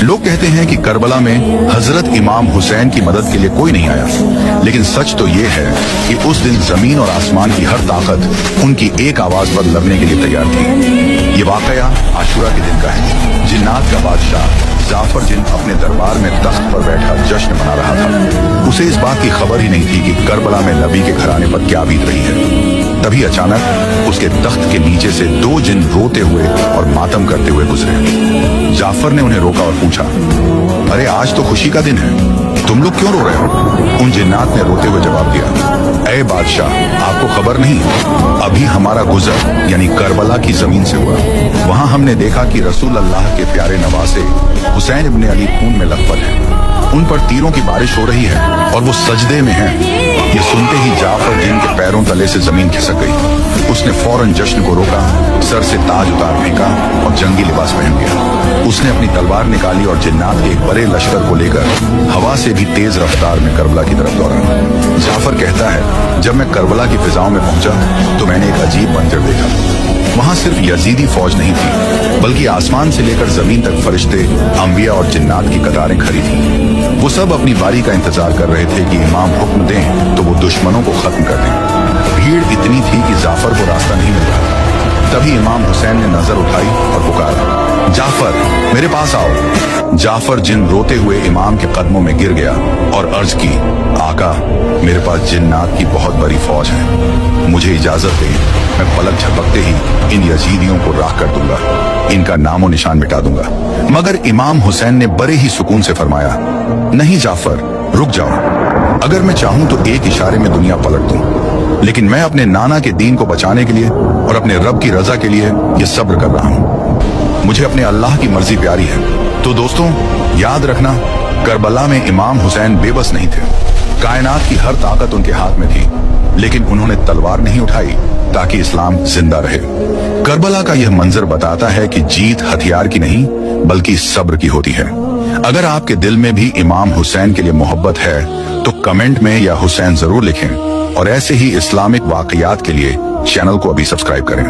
लोग कहते हैं कि करबला में हजरत इमाम हुसैन की मदद के लिए कोई नहीं आया, लेकिन सच तो ये है कि उस दिन जमीन और आसमान की हर ताकत उनकी एक आवाज पर लड़ने के लिए तैयार थी। ये वाकया आशुरा के दिन का है। जिन्नात का बादशाह जाफर जिन अपने दरबार में तख्त पर बैठा जश्न मना रहा था। उसे इस बात की खबर ही नहीं थी कि करबला में नबी के घराने पर क्या बीत रही है। तभी अचानक उसके तख्त के नीचे से दो जिन रोते हुए और मातम करते हुए गुजरे। जाफर ने उन्हें रोका और पूछा, अरे आज तो खुशी का दिन है, तुम लोग क्यों रो रहे हो? उन जिन्नात ने रोते हुए जवाब दिया, ऐ बादशाह, आपको खबर नहीं, अभी हमारा गुजर यानी करबला की जमीन से हुआ। वहां हमने देखा कि रसूल अल्लाह के प्यारे नवासे हुसैन इब्ने अली खून में लथपथ है। उन पर तीरों की बारिश हो रही है और वो सजदे में हैं। ये सुनते ही जाफर जिन के पैरों तले से जमीन खिसक गई। उसने फौरन जश्न को रोका, सर से ताज उतार फेंका और जंगी लिबास पहन गया। उसने अपनी तलवार निकाली और जिन्नात के एक बड़े लश्कर को लेकर हवा से भी तेज रफ्तार में करबला की तरफ दौड़ा। जाफर कहता है, जब मैं करबला की फिजाओं में पहुंचा तो मैंने एक अजीब मंजर देखा। वहां सिर्फ यजीदी फौज नहीं थी, बल्कि आसमान से लेकर जमीन तक फरिश्ते, अंबिया और जिन्नात की कतारें खड़ी थी। वो सब अपनी बारी का इंतजार कर रहे थे कि इमाम हुक्म दें तो वो दुश्मनों को खत्म कर दें। भीड़ इतनी थी कि जाफर को रास्ता नहीं मिल रहा। तभी इमाम हुसैन ने नजर उठाई और पुकारा, जाफर मेरे पास आओ। जाफर जिन रोते हुए इमाम के कदमों में गिर गया और अर्ज की, आका मेरे पास जिन्नात की बहुत बड़ी फौज है, मुझे इजाजत दे, मैं पलक झपकते ही इन यजीदियों को राख कर दूंगा, इनका नामो निशान मिटा दूंगा। मगर इमाम हुसैन ने बड़े ही सुकून से फरमाया, नहीं जाफर, रुक जाओ। अगर मैं चाहूं तो एक इशारे में दुनिया पलट दूं, लेकिन मैं अपने नाना के दीन को बचाने के लिए और अपने रब की रजा के लिए ये सब्र कर रहा हूं। मुझे अपने अल्लाह की मर्जी प्यारी है। तो दोस्तों, याद रखना, करबला में इमाम हुसैन बेबस नहीं थे। कायनात की हर ताकत उनके हाथ में थी, लेकिन उन्होंने तलवार नहीं उठाई ताकि इस्लाम जिंदा रहे। करबला का यह मंजर बताता है कि जीत हथियार की नहीं बल्कि सब्र की होती है। अगर आपके दिल में भी इमाम हुसैन के लिए मोहब्बत है तो कमेंट में या हुसैन जरूर लिखें, और ऐसे ही इस्लामिक वाकयात के लिए चैनल को अभी सब्सक्राइब करें।